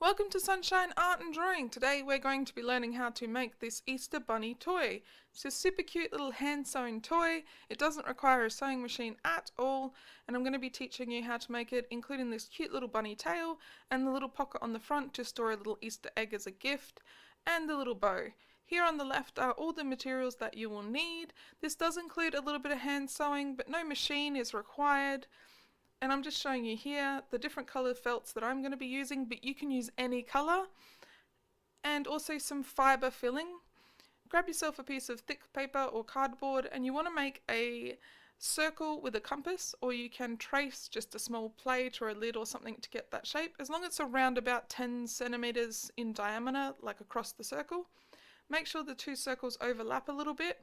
Welcome to Sunshine Art and Drawing. Today we're going to be learning how to make this Easter bunny toy. It's a super cute little hand sewn toy. It doesn't require a sewing machine at all, and I'm going to be teaching you how to make it, including this cute little bunny tail and the little pocket on the front to store a little Easter egg as a gift, and the little bow. Here on the left are all the materials that you will need. This does include a little bit of hand sewing, but no machine is required. And I'm just showing you here the different colour felts that I'm going to be using, but you can use any colour. And also some fibre filling. Grab yourself a piece of thick paper or cardboard, and you want to make a circle with a compass, or you can trace just a small plate or a lid or something to get that shape, as long as it's around about 10 centimetres in diameter, like across the circle. Make sure the two circles overlap a little bit,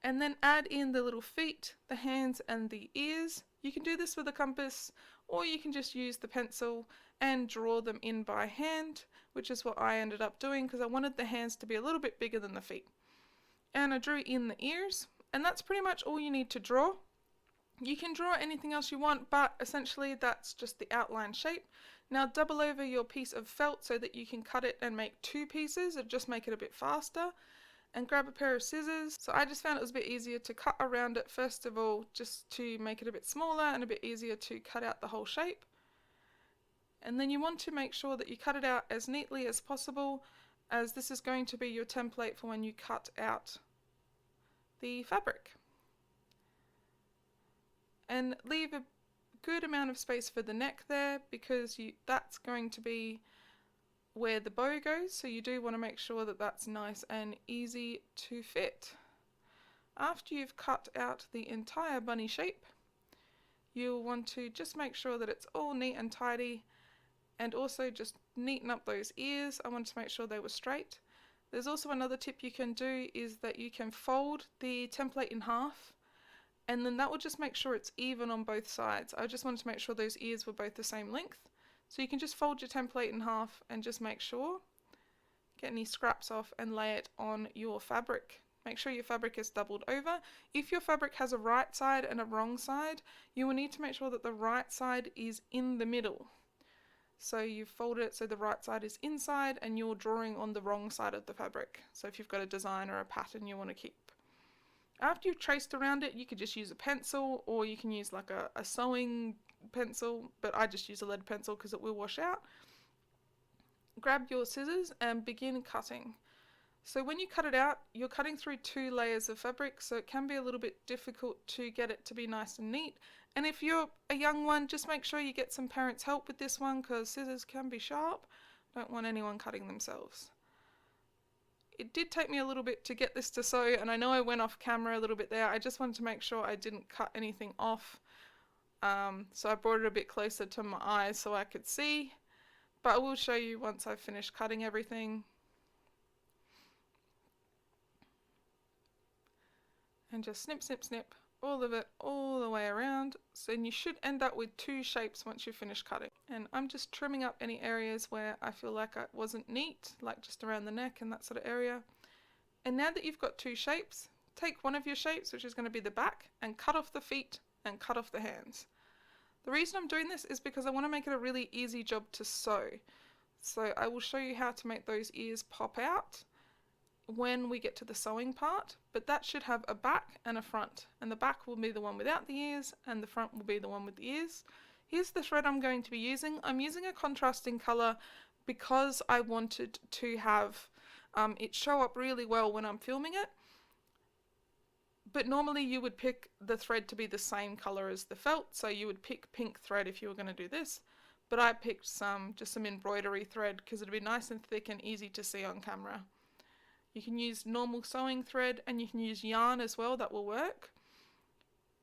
and then add in the little feet, the hands and the ears. You can do this with a compass, or you can just use the pencil and draw them in by hand, which is what I ended up doing because I wanted the hands to be a little bit bigger than the feet. And I drew in the ears, and that's pretty much all you need to draw. You can draw anything else you want, but essentially that's just the outline shape. Now double over your piece of felt so that you can cut it and make two pieces, or just make it a bit faster. And grab a pair of scissors. So I just found it was a bit easier to cut around it first of all, just to make it a bit smaller and a bit easier to cut out the whole shape. And then you want to make sure that you cut it out as neatly as possible, as this is going to be your template for when you cut out the fabric. And leave a good amount of space for the neck there, because that's going to be where the bow goes, so you do want to make sure that that's nice and easy to fit. After you've cut out the entire bunny shape, you'll want to just make sure that it's all neat and tidy, and also just neaten up those ears. I want to make sure they were straight. There's also another tip you can do, is that you can fold the template in half, and then that will just make sure it's even on both sides. I just wanted to make sure those ears were both the same length. So you can just fold your template in half and just make sure, get any scraps off and lay it on your fabric. Make sure your fabric is doubled over. If your fabric has a right side and a wrong side, you will need to make sure that the right side is in the middle. So you fold it so the right side is inside and you're drawing on the wrong side of the fabric. So if you've got a design or a pattern you want to keep. After you've traced around it, you could just use a pencil, or you can use like a sewing pencil, but I just use a lead pencil because it will wash out. Grab your scissors and begin cutting. So when you cut it out, you're cutting through 2 layers of fabric, so it can be a little bit difficult to get it to be nice and neat. And if you're a young one, just make sure you get some parents' help with this one, because scissors can be sharp. Don't want anyone cutting themselves. It did take me a little bit to get this to sew, and I know I went off camera a little bit there. I just wanted to make sure I didn't cut anything off. So I brought it a bit closer to my eyes so I could see, but I will show you once I've finished cutting everything. And just snip, snip, snip, all of it, all the way around. So you should end up with 2 shapes once you finish cutting. And I'm just trimming up any areas where I feel like it wasn't neat, like just around the neck and that sort of area. And now that you've got 2 shapes, take one of your shapes, which is going to be the back, and cut off the feet and cut off the hands. The reason I'm doing this is because I want to make it a really easy job to sew. So I will show you how to make those ears pop out when we get to the sewing part, but that should have a back and a front, and the back will be the one without the ears and the front will be the one with the ears. Here's the thread I'm going to be using. I'm using a contrasting colour because I wanted to have it show up really well when I'm filming it. But normally you would pick the thread to be the same colour as the felt, so you would pick pink thread if you were going to do this. But I picked just some embroidery thread because it'd be nice and thick and easy to see on camera. You can use normal sewing thread, and you can use yarn as well, that will work.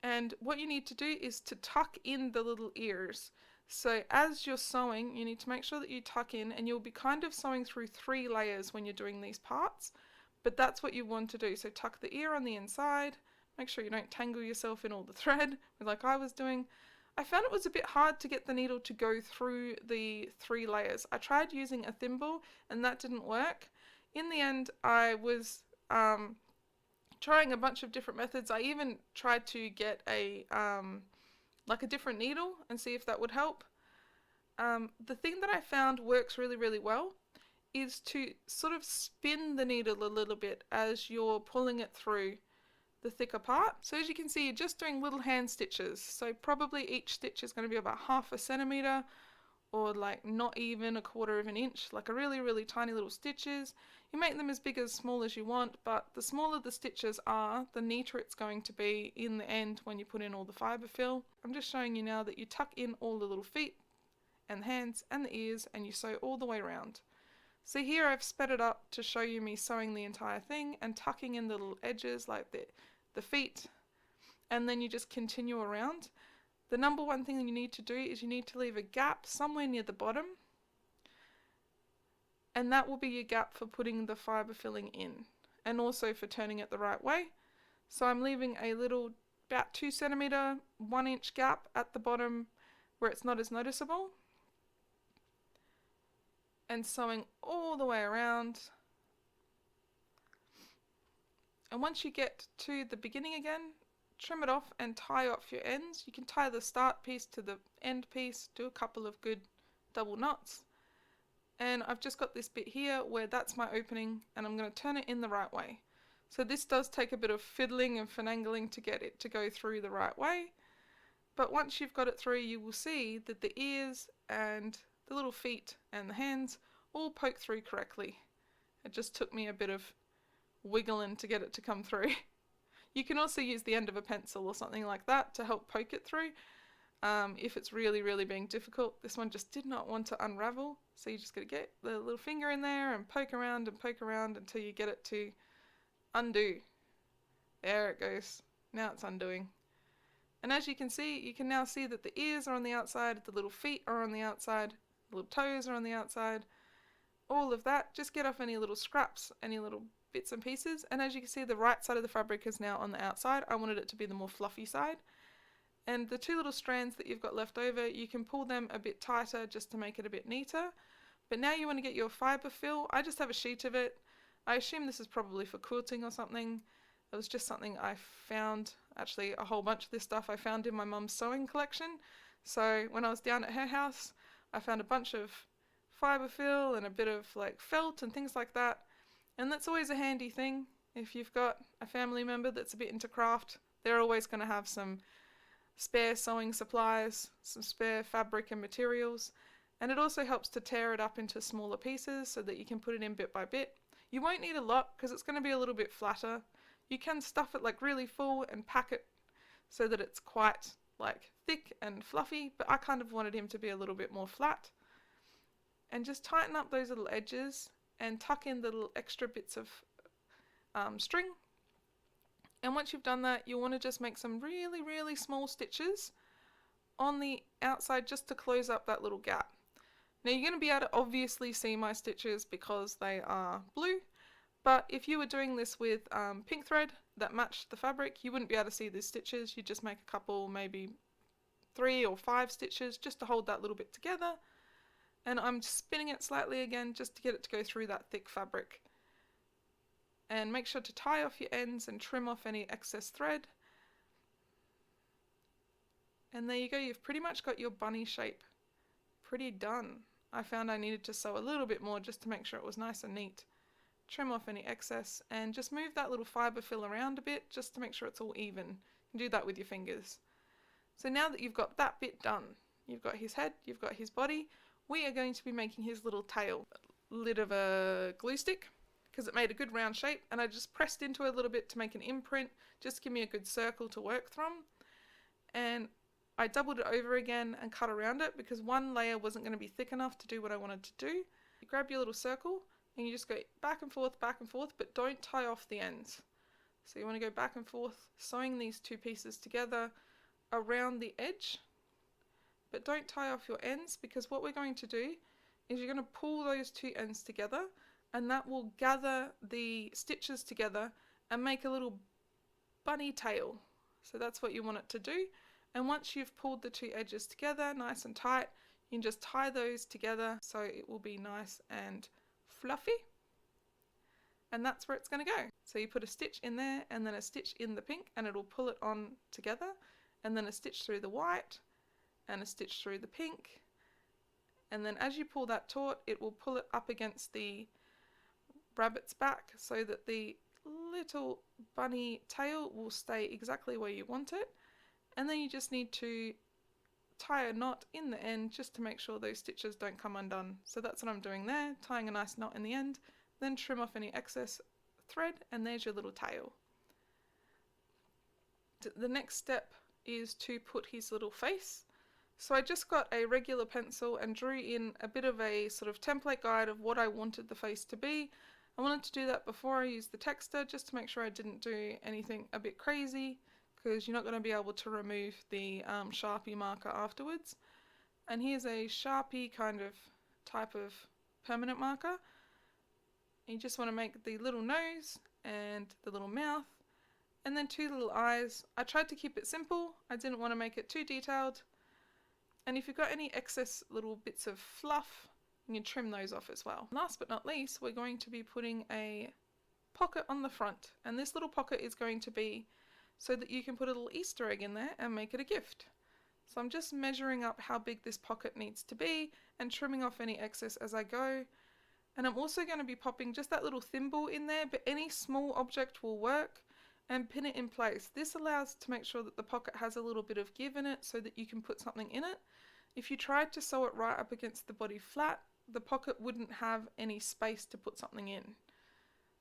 And what you need to do is to tuck in the little ears. So as you're sewing, you need to make sure that you tuck in, and you'll be kind of sewing through 3 layers when you're doing these parts. But that's what you want to do. So tuck the ear on the inside, make sure you don't tangle yourself in all the thread like I was doing. I found it was a bit hard to get the needle to go through the 3 layers. I tried using a thimble and that didn't work. In the end, I was trying a bunch of different methods. I even tried to get like a different needle and see if that would help. The thing that I found works really well is to sort of spin the needle a little bit as you're pulling it through the thicker part. So as you can see, you're just doing little hand stitches. So probably each stitch is going to be about 1/2 centimeter, or like not even 1/4 of an inch, like a really tiny little stitches. You make them as big as small as you want, but the smaller the stitches are, the neater it's going to be in the end when you put in all the fibre fill. I'm just showing you now that you tuck in all the little feet and the hands and the ears, and you sew all the way around. So here I've sped it up to show you me sewing the entire thing and tucking in the little edges like the feet, and then you just continue around. The number one thing you need to do is you need to leave a gap somewhere near the bottom, and that will be your gap for putting the fibre filling in, and also for turning it the right way. So I'm leaving a little about 2 centimeter, 1 inch gap at the bottom where it's not as noticeable, and sewing all the way around. And once you get to the beginning again, trim it off and tie off your ends. You can tie the start piece to the end piece, do a couple of good double knots. And I've just got this bit here where that's my opening, and I'm going to turn it in the right way. So this does take a bit of fiddling and finagling to get it to go through the right way. But once you've got it through, you will see that the ears and the little feet and the hands all poke through correctly. It just took me a bit of wiggling to get it to come through. You can also use the end of a pencil or something like that to help poke it through if it's really being difficult. This one just did not want to unravel, so you just got to get the little finger in there and poke around until you get it to undo. There it goes. Now it's undoing. And as you can see, you can now see that the ears are on the outside, the little feet are on the outside, the little toes are on the outside, all of that. Just get off any little scraps, any little bits and pieces, and as you can see, the right side of the fabric is now on the outside. I wanted it to be the more fluffy side. And the 2 little strands that you've got left over, you can pull them a bit tighter just to make it a bit neater. But now you want to get your fibre fill. I just have a sheet of it. I assume this is probably for quilting or something. It was just something I found, actually a whole bunch of this stuff I found in my mum's sewing collection. So when I was down at her house, I found a bunch of fibre fill and a bit of like felt and things like that. And that's always a handy thing. If you've got a family member that's a bit into craft, they're always going to have some spare sewing supplies, some spare fabric and materials. And it also helps to tear it up into smaller pieces so that you can put it in bit by bit. You won't need a lot because it's going to be a little bit flatter. You can stuff it like really full and pack it so that it's quite like thick and fluffy, but I kind of wanted him to be a little bit more flat. And just tighten up those little edges and tuck in the little extra bits of string. And once you've done that, you'll want to just make some really small stitches on the outside just to close up that little gap. Now you're going to be able to obviously see my stitches because they are blue, but if you were doing this with pink thread that matched the fabric, you wouldn't be able to see these stitches. You just make a couple, maybe 3 or 5 stitches just to hold that little bit together. And I'm spinning it slightly again just to get it to go through that thick fabric. And make sure to tie off your ends and trim off any excess thread. And there you go, you've pretty much got your bunny shape pretty done. I found I needed to sew a little bit more just to make sure it was nice and neat. Trim off any excess and just move that little fibre fill around a bit just to make sure it's all even. You can do that with your fingers. So now that you've got that bit done, you've got his head, you've got his body, we are going to be making his little tail. Lid of a glue stick, because it made a good round shape, and I just pressed into it a little bit to make an imprint, just to give me a good circle to work from. And I doubled it over again and cut around it because one layer wasn't going to be thick enough to do what I wanted to do. You grab your little circle and you just go back and forth, but don't tie off the ends. So you want to go back and forth, sewing these 2 pieces together around the edge, but don't tie off your ends, because what we're going to do is you're going to pull those 2 ends together, and that will gather the stitches together and make a little bunny tail. So that's what you want it to do. And once you've pulled the 2 edges together nice and tight, you can just tie those together so it will be nice and fluffy. And that's where it's going to go. So you put a stitch in there and then a stitch in the pink, and it'll pull it on together, and then a stitch through the white and a stitch through the pink, and then as you pull that taut, it will pull it up against the rabbit's back so that the little bunny tail will stay exactly where you want it, and then you just need to tie a knot in the end just to make sure those stitches don't come undone. So that's what I'm doing there, tying a nice knot in the end, then trim off any excess thread, and there's your little tail. The next step is to put his little face. So I just got a regular pencil and drew in a bit of a sort of template guide of what I wanted the face to be. I wanted to do that before I used the texter just to make sure I didn't do anything a bit crazy, because you're not going to be able to remove the Sharpie marker afterwards. And here's a Sharpie kind of type of permanent marker. You just want to make the little nose and the little mouth, and then two little eyes. I tried to keep it simple, I didn't want to make it too detailed. And if you've got any excess little bits of fluff, you can trim those off as well. Last but not least, we're going to be putting a pocket on the front, and this little pocket is going to be so that you can put a little Easter egg in there and make it a gift. So I'm just measuring up how big this pocket needs to be and trimming off any excess as I go. And I'm also going to be popping just that little thimble in there, but any small object will work, and pin it in place. This allows to make sure that the pocket has a little bit of give in it so that you can put something in it. If you tried to sew it right up against the body flat, the pocket wouldn't have any space to put something in.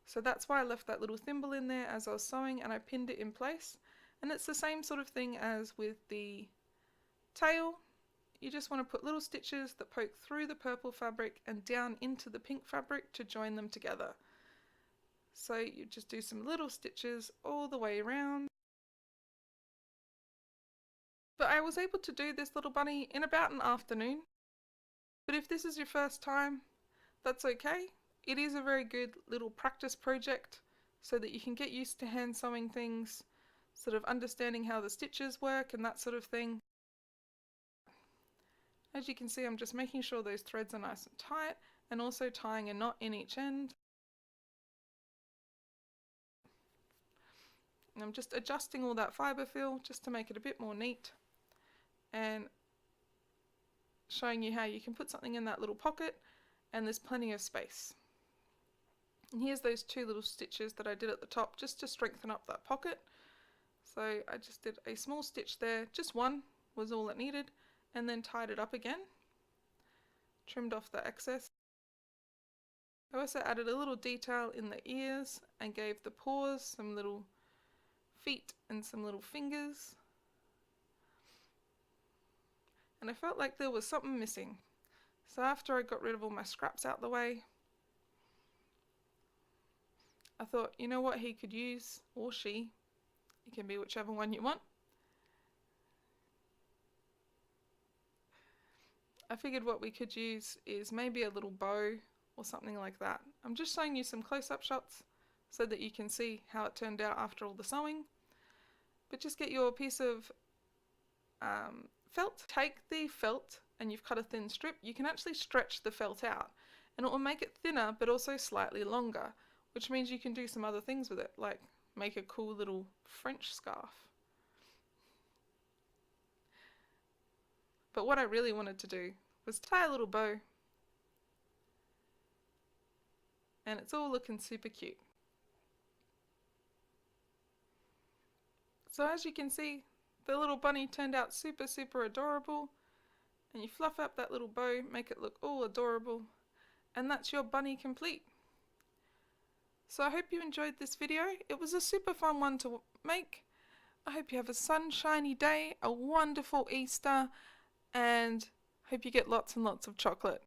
So that's why I left that little thimble in there as I was sewing, and I pinned it in place. And it's the same sort of thing as with the tail. You just want to put little stitches that poke through the purple fabric and down into the pink fabric to join them together. So you just do some little stitches all the way around. But I was able to do this little bunny in about an afternoon. But if this is your first time, that's okay. It is a very good little practice project so that you can get used to hand sewing things, sort of understanding how the stitches work and that sort of thing. As you can see, I'm just making sure those threads are nice and tight, and also tying a knot in each end. And I'm just adjusting all that fibre fill just to make it a bit more neat, and showing you how you can put something in that little pocket and there's plenty of space. And here's those two little stitches that I did at the top just to strengthen up that pocket. So I just did a small stitch there, just one was all it needed, and then tied it up again, trimmed off the excess. I also added a little detail in the ears and gave the paws some little feet and some little fingers. And I felt like there was something missing. So after I got rid of all my scraps out the way, I thought, you know what he could use, or she, it can be whichever one you want. I figured what we could use is maybe a little bow or something like that. I'm just showing you some close-up shots so that you can see how it turned out after all the sewing. But just get your piece of felt. Take the felt, and you've cut a thin strip. You can actually stretch the felt out and it will make it thinner but also slightly longer, which means you can do some other things with it, like make a cool little French scarf. But what I really wanted to do was tie a little bow, and it's all looking super cute. So as you can see, the little bunny turned out super adorable, and you fluff up that little bow, make it look all adorable, and that's your bunny complete. So I hope you enjoyed this video. It was a super fun one to make. I hope you have a sunshiny day, a wonderful Easter, and hope you get lots and lots of chocolate.